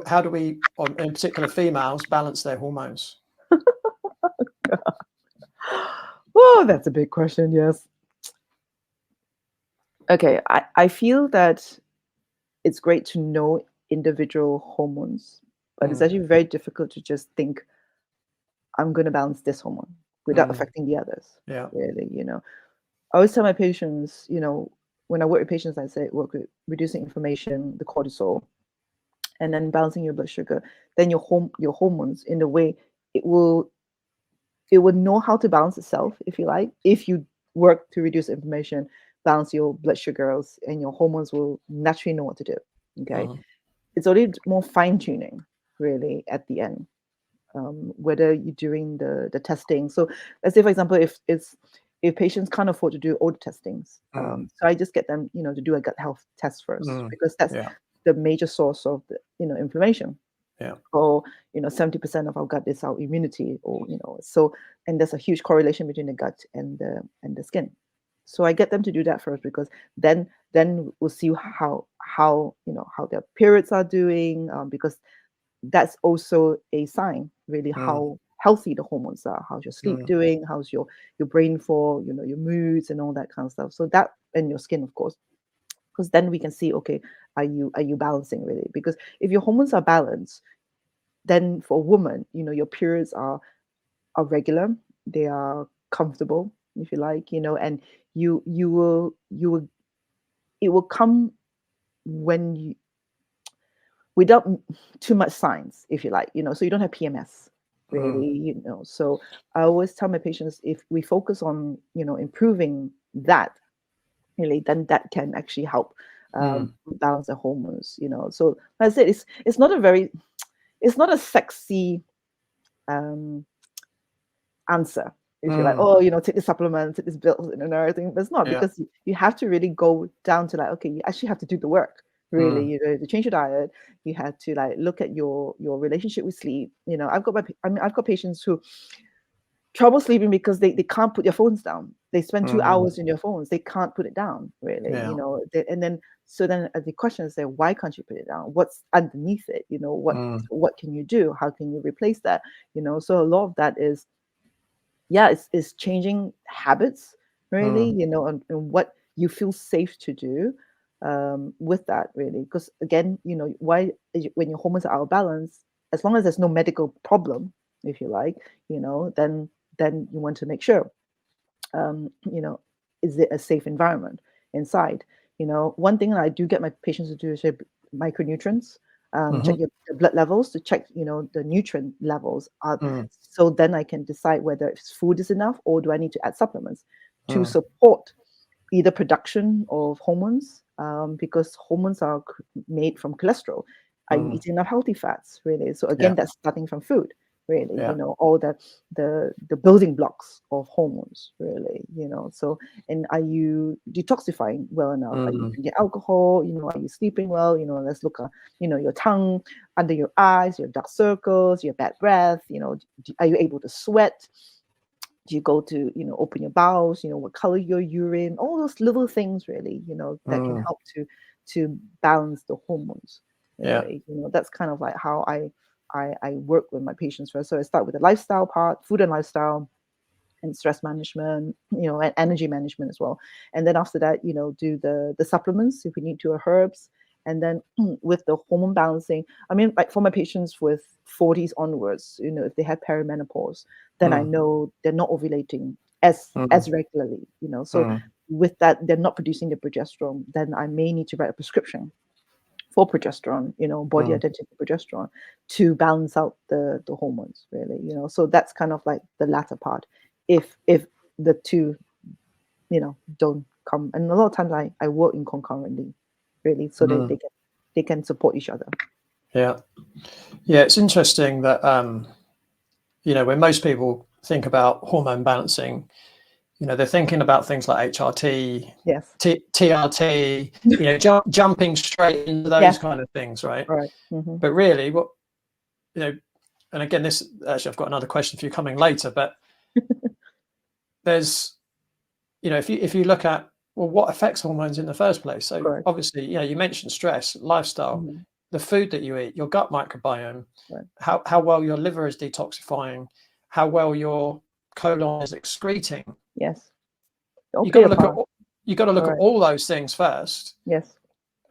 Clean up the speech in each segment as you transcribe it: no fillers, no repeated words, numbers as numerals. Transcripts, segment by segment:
how do we, in particular females, balance their hormones? Oh, that's a big question. Yes. Okay, I feel that it's great to know individual hormones, but it's actually very difficult to just think, I'm going to balance this hormone without affecting the others. Yeah. Really, I always tell my patients, when I work with patients, I say work with reducing inflammation, the cortisol, and then balancing your blood sugar. Then your hormones, in a way, it will know how to balance itself, if you like. If you work to reduce inflammation, balance your blood sugars, and your hormones will naturally know what to do. Okay, it's only more fine tuning, really, at the end. Whether you're doing the testing. So let's say, for example, if patients can't afford to do all the testings, so I just get them, to do a gut health test first, because that's the major source of the, inflammation. Yeah. Or 70% of our gut is our immunity, or so, and there's a huge correlation between the gut and the skin. So I get them to do that first, because then we'll see how their periods are doing, because that's also a sign, really, how healthy the hormones are, how's your sleep doing, how's your brain for, your moods and all that kind of stuff. So that, and your skin, of course, because then we can see, okay, are you balancing, really? Because if your hormones are balanced, then for a woman, your periods are regular, they are comfortable, if you like, and you will it will come when you, without too much signs, if you like, so you don't have PMS, really, So I always tell my patients, if we focus on, improving that, really, then that can actually help balance the hormones, So like I said, it's not a sexy answer, if you're like, oh, take this supplement, take this pills, and everything. But it's not, because you have to really go down to, like, okay, you actually have to do the work, really, to change your diet. You have to, like, look at your relationship with sleep. I've got patients who trouble sleeping because they can't put their phones down. They spend 2 hours in their phones. They can't put it down, really, and then the question is, why can't you put it down? What's underneath it? What can you do? How can you replace that? So a lot of that is, it's changing habits, really, and what you feel safe to do with that, really. Because again, why, when your hormones are out of balance, as long as there's no medical problem, if you like, then you want to make sure, is it a safe environment inside? One thing that I do get my patients to do is micronutrients. Check your blood levels, to check, the nutrient levels are, so then I can decide whether food is enough, or do I need to add supplements to support either production of hormones, because hormones are made from cholesterol. Are you eating enough healthy fats, really? So again, that's starting from food, really, all the building blocks of hormones, really, so, and are you detoxifying well enough? Are you drinking alcohol? Are you sleeping well? Let's look at, your tongue, under your eyes, your dark circles, your bad breath, are you able to sweat? Do you go to, open your bowels, what color your urine, all those little things, really, that can help to balance the hormones, really. That's kind of like how I work with my patients first. So I start with the lifestyle part, food and lifestyle, and stress management, and energy management as well. And then after that, do the supplements, if we need to, herbs. And then with the hormone balancing, I mean, like for my patients with 40s onwards, if they have perimenopause, then I know they're not ovulating as regularly, So with that, they're not producing the progesterone. Then I may need to write a prescription for progesterone, body identical progesterone, to balance out the hormones, really, So that's kind of like the latter part. If the two, don't come, and a lot of times I work in concurrently, really, so they can support each other. Yeah, it's interesting that when most people think about hormone balancing, they're thinking about things like HRT, yes, TRT, jumping straight into those kind of things, right? Right. But really, what and again, this actually, I've got another question for you coming later, but there's, if you look at, well, what affects hormones in the first place? So obviously, you mentioned stress, lifestyle. the food that you eat, your gut microbiome, Right. how well your liver is detoxifying, how well your colon is excreting. Yes. All You got play to a look at part. at Correct. all those things first. Yes.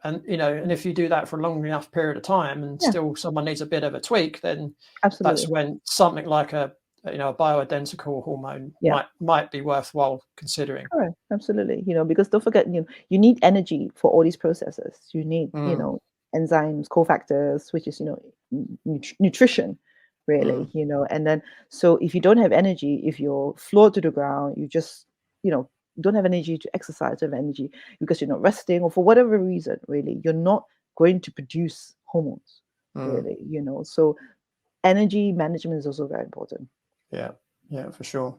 And and if you do that for a long enough period of time, and Yeah. still someone needs a bit of a tweak, then that's Absolutely. when something like a bioidentical hormone Yeah. might be worthwhile considering. Correct. Absolutely. Because don't forget, you need energy for all these processes. You need, Mm, enzymes, cofactors, which is, nutrition, really, mm, and then, so if you don't have energy, if you're floored to the ground, you just, don't have energy to exercise, don't have energy because you're not resting, or for whatever reason, really, you're not going to produce hormones, mm. really, so energy management is also very important. Yeah, for sure.